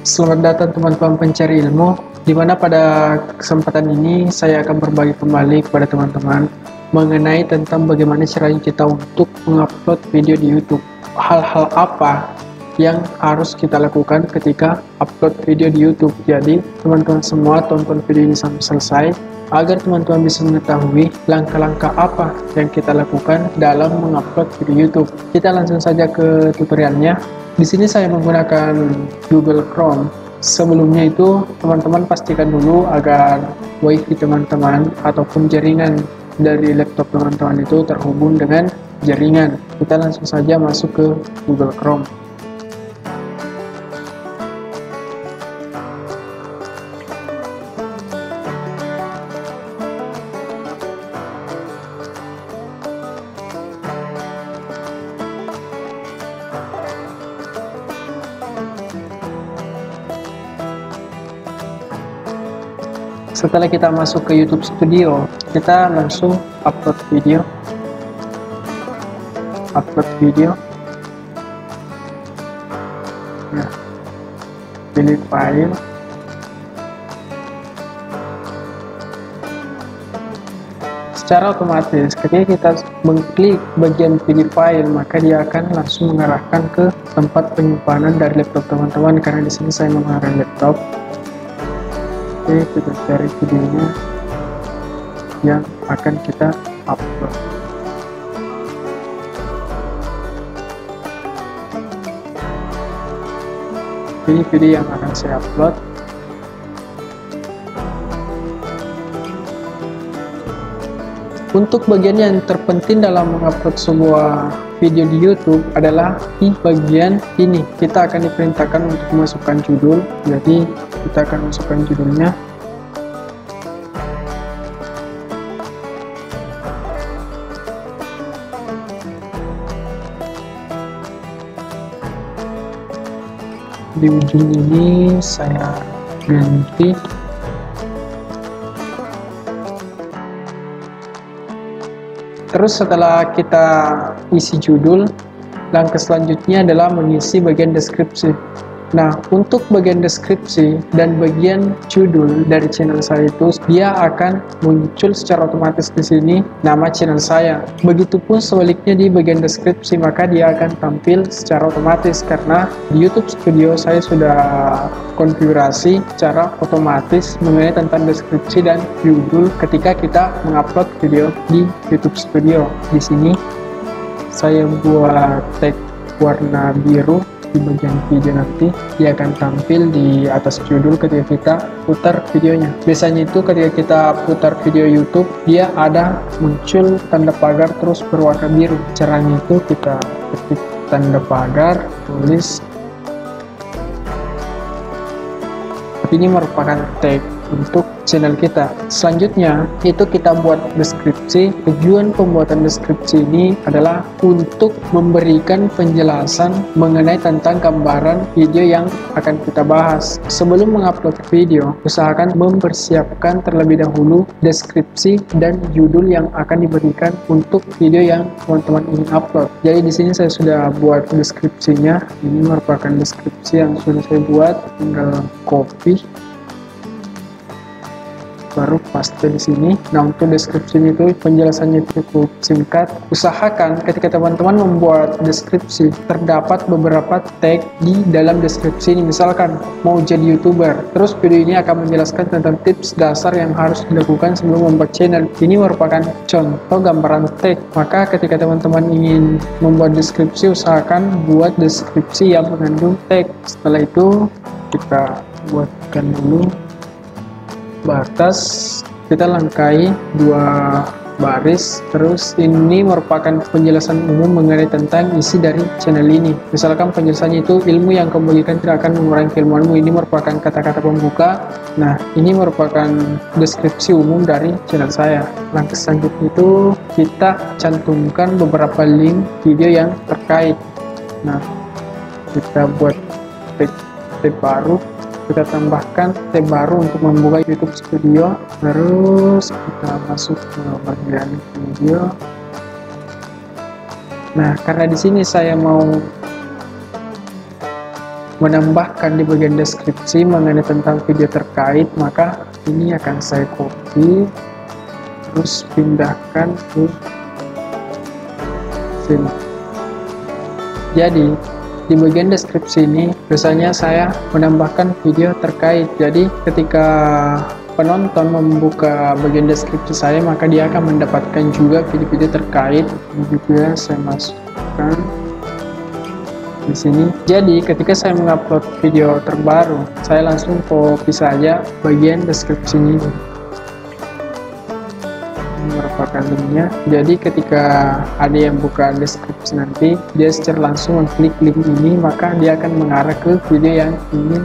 Selamat datang teman-teman pencari ilmu, di mana pada kesempatan ini saya akan berbagi kembali kepada teman-teman mengenai tentang bagaimana caranya kita untuk mengupload video di YouTube. Hal-hal apa yang harus kita lakukan ketika upload video di YouTube. Jadi teman-teman semua tonton video ini sampai selesai agar teman-teman bisa mengetahui langkah-langkah apa yang kita lakukan dalam mengupload video YouTube. Kita langsung saja ke tutorialnya. Di sini saya menggunakan Google Chrome. Sebelumnya itu teman-teman pastikan dulu agar WiFi teman-teman ataupun jaringan dari laptop teman-teman itu terhubung dengan jaringan. Kita langsung saja masuk ke Google Chrome. Setelah kita masuk ke YouTube Studio, kita langsung upload video. Nah, pilih file. Secara otomatis, ketika kita mengklik bagian pilih file, maka dia akan langsung mengarahkan ke tempat penyimpanan dari laptop teman-teman. Karena di sini saya menggunakan laptop. Oke, kita cari videonya yang akan kita upload. Ini video yang akan saya upload. Untuk bagian yang terpenting dalam mengupload sebuah video di YouTube adalah di bagian ini. Kita akan diperintahkan untuk memasukkan judul. Jadi kita akan masukkan judulnya. Di ujung ini saya ganti. Terus setelah kita isi judul, langkah selanjutnya adalah mengisi bagian deskripsi. Nah, untuk bagian deskripsi dan bagian judul dari channel saya itu, dia akan muncul secara otomatis di sini nama channel saya. Begitupun sebaliknya di bagian deskripsi, maka dia akan tampil secara otomatis karena di YouTube Studio saya sudah konfigurasi secara otomatis mengenai tentang deskripsi dan judul ketika kita mengupload video di YouTube Studio. Di sini saya buat tag warna biru. Di bagian video nanti dia akan tampil di atas judul ketika kita putar videonya. Biasanya itu ketika kita putar video YouTube, dia ada muncul tanda pagar terus berwarna biru. Caranya itu kita ketik tanda pagar, tulis. Tapi ini merupakan tag untuk channel kita. Selanjutnya itu kita buat deskripsi. Tujuan pembuatan deskripsi ini adalah untuk memberikan penjelasan mengenai tentang gambaran video yang akan kita bahas. Sebelum mengupload video, usahakan mempersiapkan terlebih dahulu deskripsi dan judul yang akan diberikan untuk video yang teman-teman ingin upload. Jadi di sini saya sudah buat deskripsinya. Ini merupakan deskripsi yang sudah saya buat, tinggal copy baru paste di sini. Nah, untuk deskripsinya itu penjelasannya cukup singkat. Usahakan ketika teman-teman membuat deskripsi terdapat beberapa tag di dalam deskripsi ini. Misalkan mau jadi YouTuber, terus video ini akan menjelaskan tentang tips dasar yang harus dilakukan sebelum membuat channel. Ini merupakan contoh gambaran tag. Maka ketika teman-teman ingin membuat deskripsi, usahakan buat deskripsi yang mengandung tag. Setelah itu kita buatkan dulu batas, kita langkai 2 baris. Terus ini merupakan penjelasan umum mengenai tentang isi dari channel ini. Misalkan penjelasannya itu ilmu yang kamu berikan tidak akan mengurangi keilmuanmu. Ini merupakan kata-kata pembuka. Nah, ini merupakan deskripsi umum dari channel saya. Langkah selanjutnya itu kita cantumkan beberapa link video yang terkait. Nah, kita buat tab baru. Kita tambahkan tab baru untuk membuka YouTube Studio. Terus kita masuk ke bagian video. Nah, karena di sini saya mau menambahkan di bagian deskripsi mengenai tentang video terkait, maka ini akan saya copy terus pindahkan ke sini. Jadi di bagian deskripsi ini biasanya saya menambahkan video terkait. Jadi ketika penonton membuka bagian deskripsi saya, maka dia akan mendapatkan juga video-video terkait. Ini juga saya masukkan di sini. Jadi ketika saya mengupload video terbaru, saya langsung copy saja bagian deskripsi ini. Ini merupakan linknya. Jadi ketika ada yang buka deskripsi nanti, dia secara langsung mengklik link ini, maka dia akan mengarah ke video yang ingin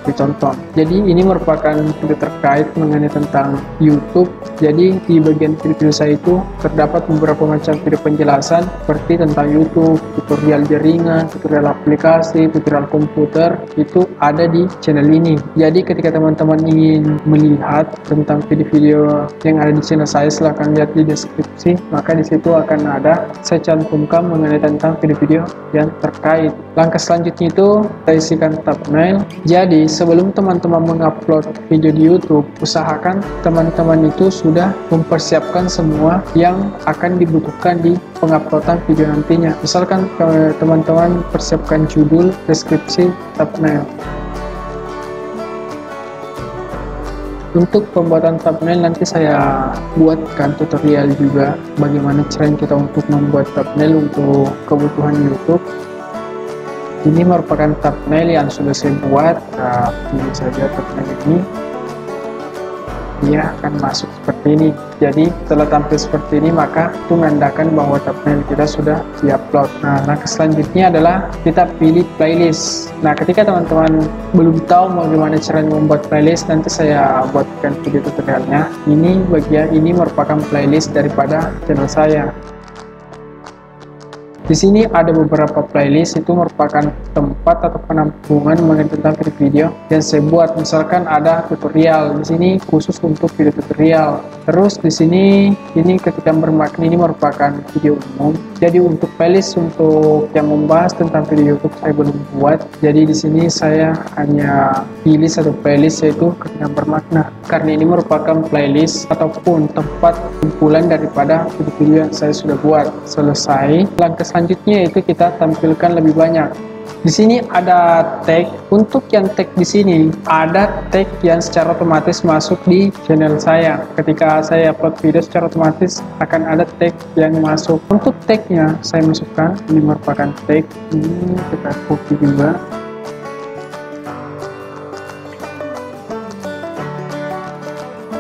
ditonton. Jadi ini merupakan video terkait mengenai tentang YouTube. Jadi di bagian video saya itu terdapat beberapa macam video penjelasan seperti tentang YouTube, tutorial jaringan, tutorial aplikasi, tutorial komputer, itu ada di channel ini. Jadi ketika teman-teman ingin melihat tentang video-video yang ada di channel saya, silahkan lihat di deskripsi, maka di situ akan ada saya cantumkan mengenai tentang video-video yang terkait. Langkah selanjutnya itu saya isikan thumbnail. Jadi sebelum teman-teman mengupload video di YouTube, usahakan teman-teman itu sudah mempersiapkan semua yang akan dibutuhkan di penguploadan video nantinya. Misalkan teman-teman persiapkan judul, deskripsi, thumbnail. Untuk pembuatan thumbnail nanti saya buatkan tutorial juga bagaimana cara kita untuk membuat thumbnail untuk kebutuhan YouTube. Ini merupakan thumbnail yang sudah saya buat. Nah, pilih saja thumbnail ini. Dia akan masuk seperti ini. Jadi setelah tampil seperti ini, maka itu menandakan bahwa thumbnail kita sudah diupload. Nah, langkah selanjutnya adalah kita pilih playlist. Nah, ketika teman-teman belum tahu bagaimana cara membuat playlist, nanti saya buatkan video tutorialnya. Ini bagian ini merupakan playlist daripada channel saya. Di sini ada beberapa playlist, itu merupakan tempat atau penampungan mengenai tentang video-video yang saya buat. Misalkan ada tutorial, di sini khusus untuk video tutorial. Terus di sini ini ketika bermakna ini merupakan video umum. Jadi untuk playlist untuk yang membahas tentang video YouTube saya belum buat. Jadi di sini saya hanya pilih satu playlist, yaitu ketika bermakna. Karena ini merupakan playlist ataupun tempat kumpulan daripada video-video yang saya sudah buat. Selesai. Langkah selanjutnya itu kita tampilkan lebih banyak. Di sini ada tag. Untuk yang tag di sini ada tag yang secara otomatis masuk di channel saya. Ketika saya upload video, secara otomatis akan ada tag yang masuk. Untuk tagnya saya masukkan. Ini merupakan tag. Ini kita copy juga.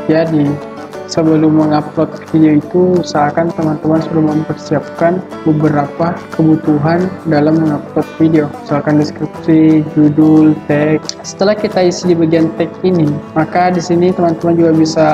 Jadi sebelum mengupload video itu, usahakan teman-teman sudah mempersiapkan beberapa kebutuhan dalam mengupload video. Misalkan deskripsi, judul, tag. Setelah kita isi di bagian tag ini, maka di sini teman-teman juga bisa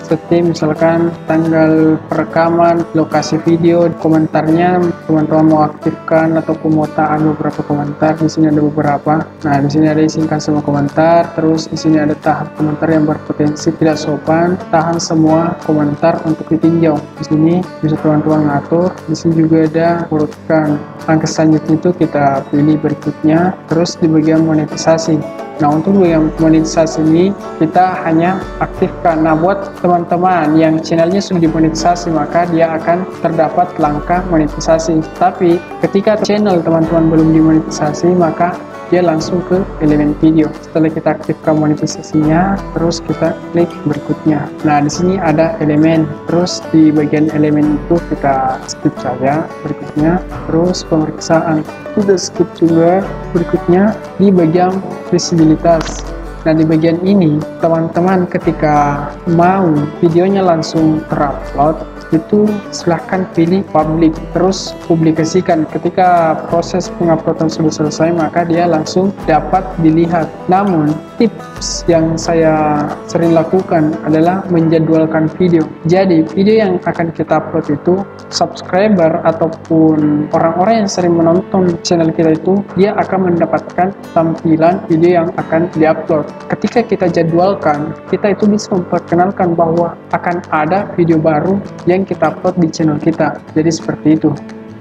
setting misalkan tanggal perekaman, lokasi video, komentarnya teman-teman mau aktifkan ataupun mau tahan beberapa komentar. Di sini ada beberapa. Nah, di sini ada izinkan semua komentar. Terus di sini ada tahan komentar yang berpotensi tidak sopan, tahan semua komentar untuk ditinjau. Di sini bisa teman-teman ngatur. Di sini juga ada urutkan. Langkah selanjutnya itu kita pilih berikutnya. Terus di bagian monetisasi. Nah, untuk bagian monetisasi ini kita hanya aktifkan. Nah, buat teman-teman yang channelnya sudah dimonetisasi, maka dia akan terdapat langkah monetisasi. Tapi ketika channel teman-teman belum dimonetisasi, maka dia langsung ke elemen video. Setelah kita aktifkan monetisasinya, terus kita klik berikutnya. Nah, di sini ada elemen. Terus di bagian elemen itu kita skip saja berikutnya. Terus pemeriksaan kita skip juga berikutnya. Di bagian visibilitas. Nah, di bagian ini teman-teman ketika mau videonya langsung terupload, itu silahkan pilih public, terus publikasikan. Ketika proses penguploadan sudah selesai, maka dia langsung dapat dilihat. Namun tips yang saya sering lakukan adalah menjadwalkan video. Jadi video yang akan kita upload itu, subscriber ataupun orang-orang yang sering menonton channel kita itu, dia akan mendapatkan tampilan video yang akan diupload. Ketika kita jadwalkan, kita itu bisa memperkenalkan bahwa akan ada video baru yang kita upload di channel kita. Jadi seperti itu.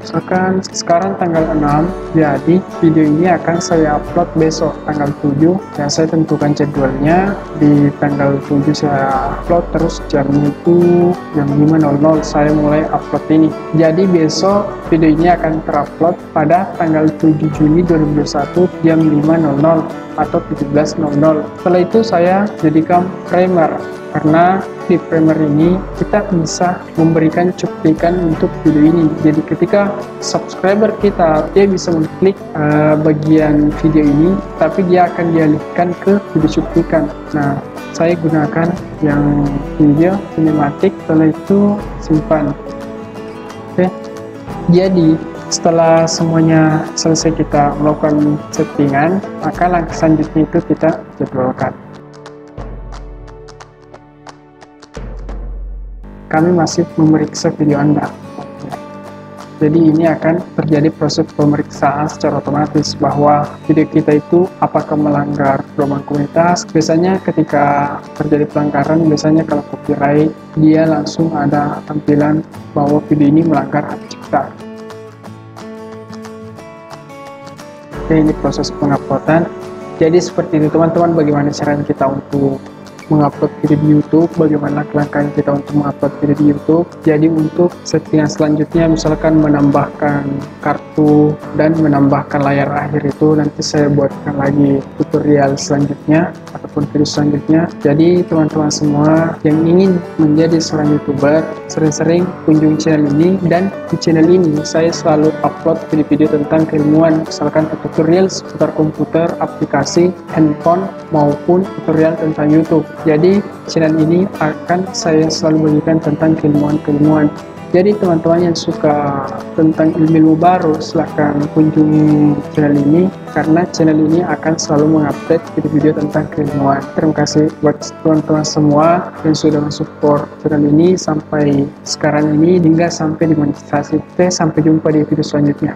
Misalkan sekarang tanggal 6, jadi video ini akan saya upload besok tanggal 7. Ya, saya tentukan jadwalnya di tanggal 7 saya upload, terus jamnya itu jam 5.00 saya mulai upload ini. Jadi besok video ini akan terupload pada tanggal 7 Juni 2021 jam 5.00 atau 17.00. Setelah itu saya jadikan primer, karena di primer ini kita bisa memberikan cuplikan untuk video ini. Jadi ketika subscriber kita dia bisa mengklik bagian video ini, tapi dia akan dialihkan ke video cuplikan. Nah, saya gunakan yang video sinematik, setelah itu simpan. Oke, jadi setelah semuanya selesai kita melakukan settingan, maka langkah selanjutnya itu kita jadwalkan. Kami masih memeriksa video Anda. Jadi ini akan terjadi proses pemeriksaan secara otomatis bahwa video kita itu apakah melanggar pedoman komunitas. Biasanya ketika terjadi pelanggaran, biasanya kalau copyright, dia langsung ada tampilan bahwa video ini melanggar hak cipta. Oke, ini proses penguploadan. Jadi seperti itu teman-teman, bagaimana caranya kita untuk mengupload video di YouTube, bagaimana langkah kita untuk mengupload video di YouTube. Jadi untuk settingan selanjutnya, misalkan menambahkan kartu dan menambahkan layar akhir, itu nanti saya buatkan lagi tutorial selanjutnya ataupun video selanjutnya. Jadi teman-teman semua yang ingin menjadi seorang YouTuber, sering-sering kunjungi channel ini, dan di channel ini saya selalu upload video-video tentang keilmuan, misalkan tutorial seputar komputer, aplikasi, handphone, maupun tutorial tentang YouTube. Jadi channel ini akan saya selalu bagikan tentang keilmuan-keilmuan. Jadi teman-teman yang suka tentang ilmu baru, silahkan kunjungi channel ini, karena channel ini akan selalu mengupdate video-video tentang keilmuan. Terima kasih buat teman-teman semua yang sudah mensupport channel ini sampai sekarang ini hingga sampai dimonetisasi. Oke, sampai jumpa di video selanjutnya.